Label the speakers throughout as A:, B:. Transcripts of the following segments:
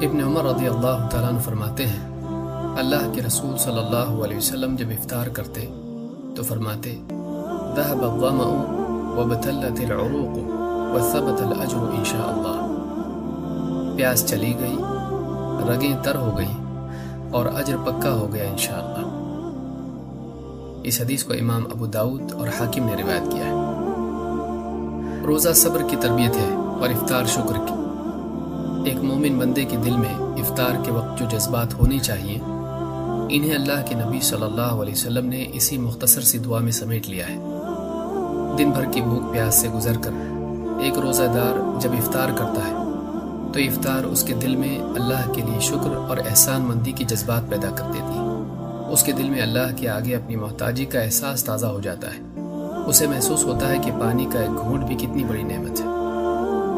A: ابن عمر رضی اللہ تعالیٰ عنہ فرماتے ہیں، اللہ کے رسول صلی اللہ علیہ وسلم جب افطار کرتے تو فرماتے، ذهب الظمأ وابتلت العروق وثبت الاجر ان شاء اللہ، پیاس چلی گئی، رگیں تر ہو گئیں اور اجر پکا ہو گیا انشاءاللہ۔ اس حدیث کو امام ابو داؤد اور حاکم نے روایت کیا ہے۔ روزہ صبر کی تربیت ہے اور افطار شکر کی۔ ایک مومن بندے کے دل میں افطار کے وقت جو جذبات ہونے چاہیے، انہیں اللہ کے نبی صلی اللہ علیہ وسلم نے اسی مختصر سی دعا میں سمیٹ لیا ہے۔ دن بھر کی بھوک پیاس سے گزر کر ایک روزہ دار جب افطار کرتا ہے تو افطار اس کے دل میں اللہ کے لیے شکر اور احسان مندی کی جذبات پیدا کر دیتی ہے۔ اس کے دل میں اللہ کے آگے اپنی محتاجی کا احساس تازہ ہو جاتا ہے۔ اسے محسوس ہوتا ہے کہ پانی کا ایک گھونٹ بھی کتنی بڑی نعمت ہے۔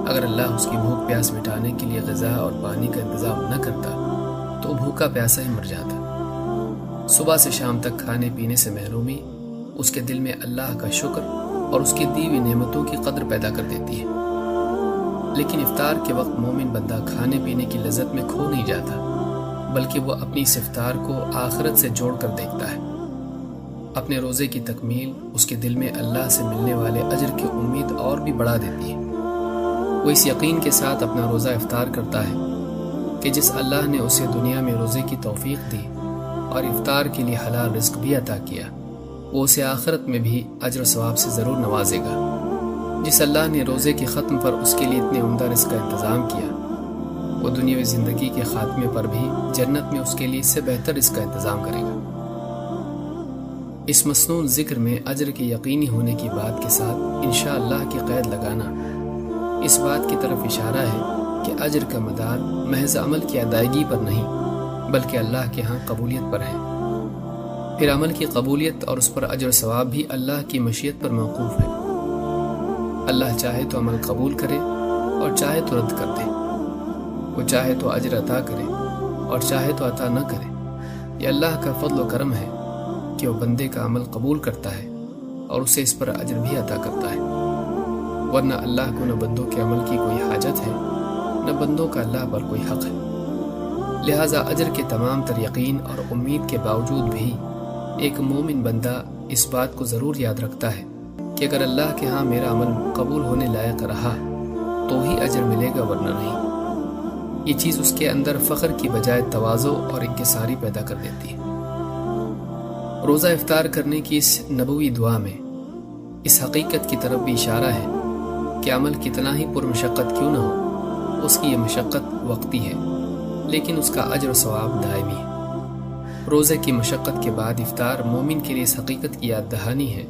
A: اگر اللہ اس کی بھوک پیاس مٹانے کے لیے غذا اور پانی کا انتظام نہ کرتا تو بھوکا پیاسا ہی مر جاتا۔ صبح سے شام تک کھانے پینے سے محرومی اس کے دل میں اللہ کا شکر اور اس کی دی ہوئی نعمتوں کی قدر پیدا کر دیتی ہے۔ لیکن افطار کے وقت مومن بندہ کھانے پینے کی لذت میں کھو نہیں جاتا، بلکہ وہ اپنی اس افطار کو آخرت سے جوڑ کر دیکھتا ہے۔ اپنے روزے کی تکمیل اس کے دل میں اللہ سے ملنے والے اجر کی امید اور بھی بڑھا دیتی ہے۔ وہ اس یقین کے ساتھ اپنا روزہ افطار کرتا ہے کہ جس اللہ نے اسے دنیا میں روزے کی توفیق دی اور افطار کے لیے حلال رزق بھی عطا کیا، وہ اسے آخرت میں بھی اجر و ثواب سے ضرور نوازے گا۔ جس اللہ نے روزے کے ختم پر اس کے لیے اتنے عمدہ رزق کا انتظام کیا، وہ دنیاوی زندگی کے خاتمے پر بھی جنت میں اس کے لیے اس سے بہتر رزق کا انتظام کرے گا۔ اس مسنون ذکر میں اجر کے یقینی ہونے کی بات کے ساتھ انشاءاللہ کی قید لگانا اس بات کی طرف اشارہ ہے کہ اجر کا مدار محض عمل کی ادائیگی پر نہیں بلکہ اللہ کے ہاں قبولیت پر ہے۔ پھر عمل کی قبولیت اور اس پر اجر و ثواب بھی اللہ کی مشیت پر موقوف ہے۔ اللہ چاہے تو عمل قبول کرے اور چاہے تو رد کر دے، وہ چاہے تو اجر عطا کرے اور چاہے تو عطا نہ کرے۔ یہ اللہ کا فضل و کرم ہے کہ وہ بندے کا عمل قبول کرتا ہے اور اسے اس پر اجر بھی عطا کرتا ہے، ورنہ اللہ کو نہ بندوں کے عمل کی کوئی حاجت ہے نہ بندوں کا اللہ پر کوئی حق ہے۔ لہٰذا اجر کے تمام تر یقین اور امید کے باوجود بھی ایک مومن بندہ اس بات کو ضرور یاد رکھتا ہے کہ اگر اللہ کے ہاں میرا عمل قبول ہونے لائق رہا تو ہی اجر ملے گا، ورنہ نہیں۔ یہ چیز اس کے اندر فخر کی بجائے تواضع اور انکساری پیدا کر دیتی ہے۔ روزہ افطار کرنے کی اس نبوی دعا میں اس حقیقت کی طرف بھی اشارہ ہے کہ عمل کتنا ہی پرمشقت کیوں نہ ہو، اس کی یہ مشقت وقتی ہے لیکن اس کا اجر و ثواب دائمی ہے۔ روزے کی مشقت کے بعد افطار مومن کے لیے اس حقیقت کی یاد دہانی ہے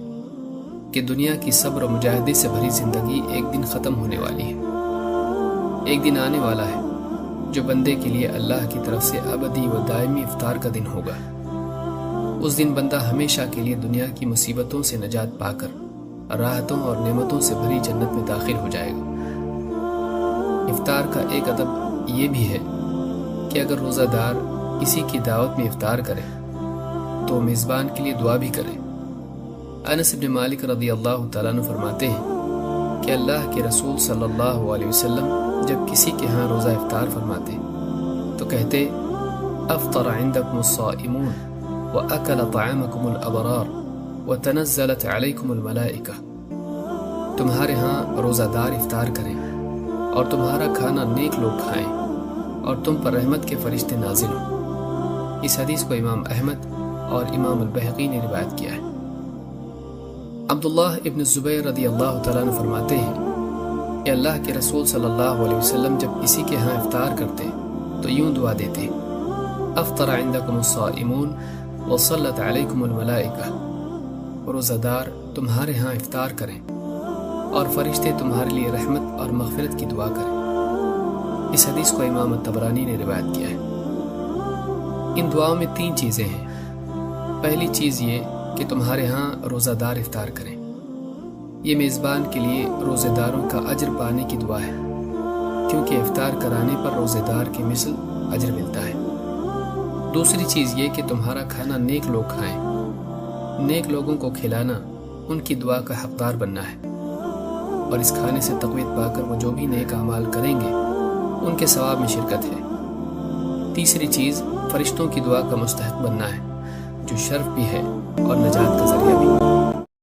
A: کہ دنیا کی صبر و مجاہدے سے بھری زندگی ایک دن ختم ہونے والی ہے۔ ایک دن آنے والا ہے جو بندے کے لیے اللہ کی طرف سے ابدی و دائمی افطار کا دن ہوگا۔ اس دن بندہ ہمیشہ کے لیے دنیا کی مصیبتوں سے نجات پا کر راحتوں اور نعمتوں سے بھری جنت میں داخل ہو جائے گا۔ افطار کا ایک ادب یہ بھی ہے کہ اگر روزہ دار کسی کی دعوت میں افطار کرے تو میزبان کے لیے دعا بھی کرے۔ انس بن مالک رضی اللہ تعالیٰ عنہ فرماتے ہیں کہ اللہ کے رسول صلی اللہ علیہ وسلم جب کسی کے ہاں روزہ افطار فرماتے تو کہتے، افطر عندکم الصائمون وأکل طعامکم الابرار وتنزلت علیکم الملائکہ، تمہارے ہاں روزہ دار افطار کریں اور تمہارا کھانا نیک لوگ کھائیں اور تم پر رحمت کے فرشتے نازل ہوں۔ اس حدیث کو امام احمد اور امام البہقی نے روایت کیا ہے۔ عبداللہ ابن الزبیر رضی اللہ تعالیٰ عنہ فرماتے ہیں کہ اللہ کے رسول صلی اللہ علیہ وسلم جب کسی کے ہاں افطار کرتے تو یوں دعا دیتے، افطر عندکم الصائمون وصلت علیکم الملائکہ، روزہ دار تمہارے ہاں افطار کریں اور فرشتے تمہارے لیے رحمت اور مغفرت کی دعا کریں۔ اس حدیث کو امام الطبرانی نے روایت کیا ہے۔ ان دعاؤں میں 3 چیزیں ہیں۔ پہلی چیز یہ کہ تمہارے ہاں روزہ دار افطار کریں، یہ میزبان کے لیے روزے داروں کا اجر پانے کی دعا ہے، کیونکہ افطار کرانے پر روزے دار کی مثل اجر ملتا ہے۔ دوسری چیز یہ کہ تمہارا کھانا نیک لوگ کھائیں، نیک لوگوں کو کھلانا ان کی دعا کا حقدار بننا ہے، اور اس کھانے سے تقویت پا کر وہ جو بھی نیک اعمال کریں گے ان کے ثواب میں شرکت ہے۔ تیسری چیز فرشتوں کی دعا کا مستحق بننا ہے، جو شرف بھی ہے اور نجات کا ذریعہ بھی۔